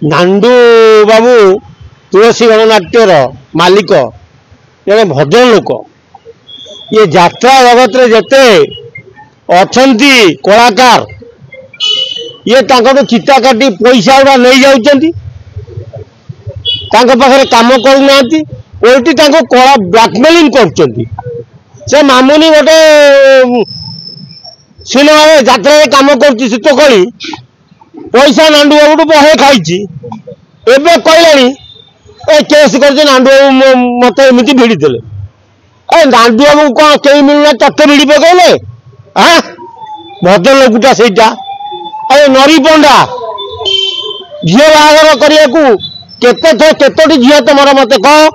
नांडू बाबू तुलसी गणनाट्यर मालिक जड़े भजन लोक ये यात्रा जगत रे जेते अछंती कलाकार ये चिता काटी पैसा गुड़ा नहीं जाउछंती पाखे काम करूना ओल्टी कला ब्लैकमेलिंग करछंती से मामुनी गोटे सिनेमा यात्रा काम कर शीतकली पैसा नांडू बाबू बहे खाई एवं कहलानी केस कर नांडू बाबू मत एमती भिड़ी देले नांडू बाबू कौन कई मिलना तत्व भिड़ी पकड़े हाँ भद्र लोकटा से नरी पंडा झील बाहर करने केतोटी झील तुम मत कह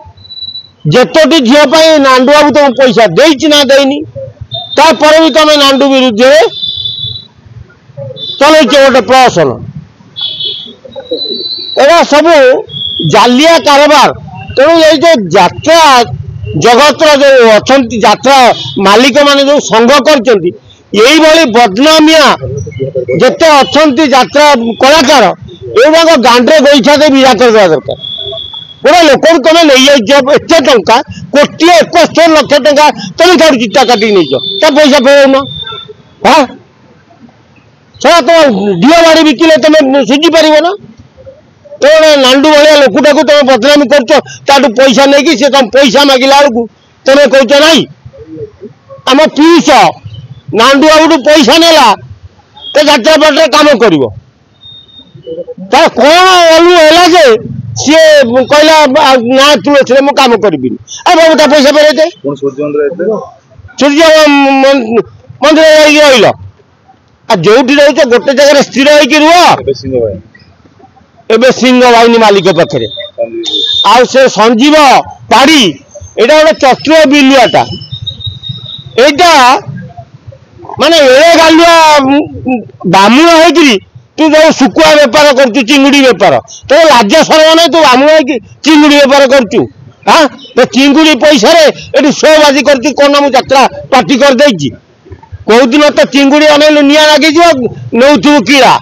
जेतोटी झील नांडू बाबू तुम पैसा देना ना देनी तापर भी तुम नांडू विरुद्ध चल गोटे प्रहसन एरा सब जालिया कारबार तेणु ये जो यात्रा जगत जो अच्छा यात्रा मालिक माने जो संघ कर बदनामिया जिते अच्छा यात्रा कलाकार ये गांडे गोईठा दे विदा कर दरकार पूरा लोक तुम नहीं एत टा कोटी 71 लाख टका तुम क्या चिट्टा काटी नहीं पैसा फेरन हाँ सर तुम ढील बाड़ी बिकिले तुम सुझी पार ना तो नांडू भाया लोकटा को तुम बदनामी कर पैसा नहीं सी तुम पैसा मागिला बेलू तुम कह ना आम पीस नांडू बाबू पैसा नेला तो यात्रा पाटे कम कर कौन अलू है सी कहला ना तुलसी मु कम करी बाबू पैसा फेरे सूर्य मंदिर रही जो रोच गोटे जगह स्थिर होगी रुह एबे सिंह बाहिनी मालिक पाखे आ संजीव पाड़ी यहाँ गोटे चतुर बिलुआटा यहाँ माने एड़े गालुआ बामुआ होगी तू जो शुकुआ बेपार कर चिंगुड़ी बेपार तो लाज सरम ना तू बामुआ हो चिंगुड़ी बेपार करूँ हाँ तो चिंगुड़ी पैसा ये शोबाजी कर कौन मुझे यात्रा पार्टी करदे कौ दिन तो चिंगुड़ी अनेलु निआ लगी नौ कीड़ा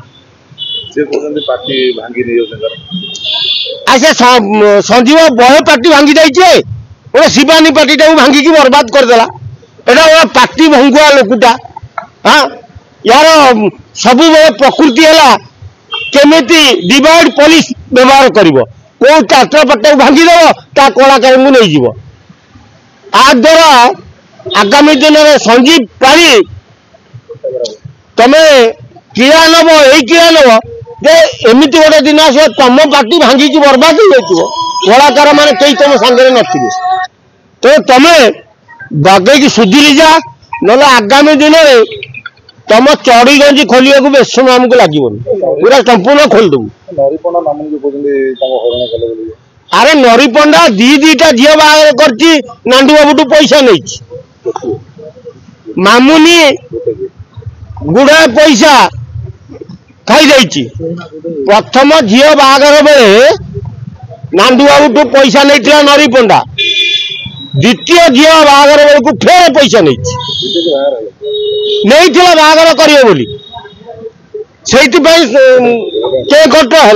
संजीव बहे पार्टी भांगी जाइए गोटे शिवानी पार्टी टाइम भांगिकी बर्बाद करदेला एटा पार्टी भंगुआ लोकटा हाँ यार सब प्रकृति है केमिति डिवाइड पुलिस व्यवहार कर यात्रा पार्टी भांगीदेव ता कलाकार को नहीं जीव आ द्वारा आगामी दिन में संजीव पाड़ी तमें कीड़ा नब यही कीड़ा नब जे एमती गोटे दिन आस तुम पार्टी भांगी बर्बाद हो कलाकार मैंने कई तुम सागर नथिबे तो तुम बागेकी सुधीरी जा ना आगामी दिन में तुम चढ़ी गंजी खोलिया को बेस समय आमको लगे पूरा संपूर्ण खोलदेबू अरे नरी पंडा दीटा झील बाहर कर नांडू बाबू पैसा नहीं मामुनी गुड़ाए पैसा खाई जाइए प्रथम झील बाहर बेले नांडू बाबू पैसा नहीं नरी पंडा द्वितीय झील बाहर बेलू फेर पैसा नहीं बाहर करिए बोली से कट है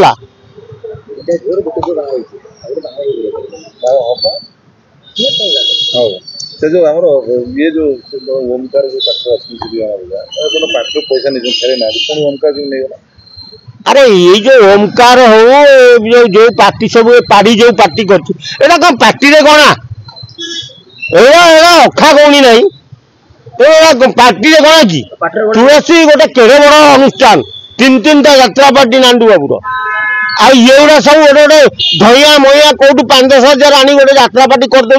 से जो ये जो ओमकार जो पार्टी पैसा नहीं फेरे ना कौन ओमकार जो नहीं गला अरे ये जो ओमकार हो जो पार्टी सब पाड़ी जो पार्टी कर पार्टी रे गणा अखा गौणी नहीं पार्टी रे गणा कि तुलसी गोटे केड़े बड़ अनुष्ठान तीन टा यात्रा पार्टी नांडू बाबूर आउरा सब गोटे धइया मइया कौटू 5-10 हजार आनी गोटे यात्रा पार्टी कर दे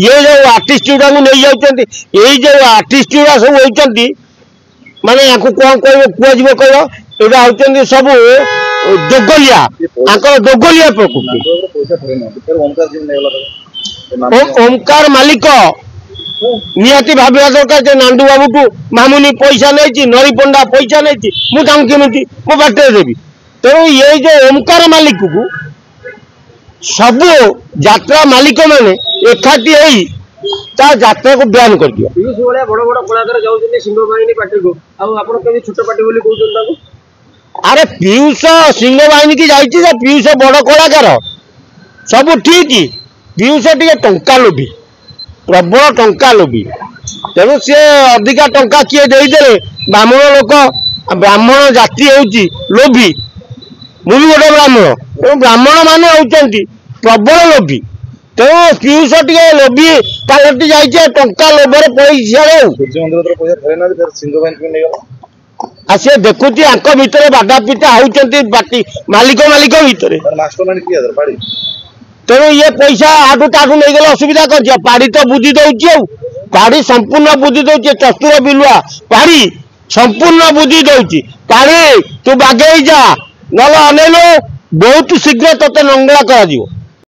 ये जो आर्टिस्ट गुड़ा नहीं जाऊँ यही जो आर्टिस्ट गुड़ा सब होती माने या कौन कह कह यहाँ हूँ सब दोगलिया दोगलिया प्रकृति ओमकार मालिक निहाती भाविया दरकार नांडू बाबू मामुनी पैसा नहीं नरी पंडा पैसा नहीं मुझे केमी मो बाटे देवी तेणु ये जो ओमकार मालिक को सब यात्रा मालिक मैंने एकाठी यात्रा को बैन कर दिया बड़ बड़ कलाकार जाऊँ सिंह बाहिनी पार्टी को छोट पार्टी कहते अरे पीयूष सिंह बाहिनी की जाइए पीयूष बड़ कलाकार सब ठीक पीयूष टे टंका लोभी प्रबल टंका लोभी तेणु सी अधिका टंका किए देदेले ब्राह्मण लोक ब्राह्मण जाति होची लोभी मुझे गोटे ब्राह्मण तेणु ब्राह्मण माने होती प्रबल लोभी तेणु पीयूष टे लोभी पालटी जाइए टंका लोभर पड़ी सियाड़े सूर्य मंदिर पैसा फेरे ना फिर सिंह बाहिनी नहीं गला सी देखुची भितर बाटा पिटा होती बाटी मालिक भितर मास्टर किए पाड़ी तेणु ये पैसा आठू ताठू नहीं गले असुविधा कर पाड़ी तो बुद्धि दौची पाड़ी संपूर्ण बुद्धि दौची चतुर बिलुआ पाड़ी संपूर्ण बुद्धि दौची पाड़ी तू बागे जा ना अनेलो बहुत शीघ्र तोते नंगला कर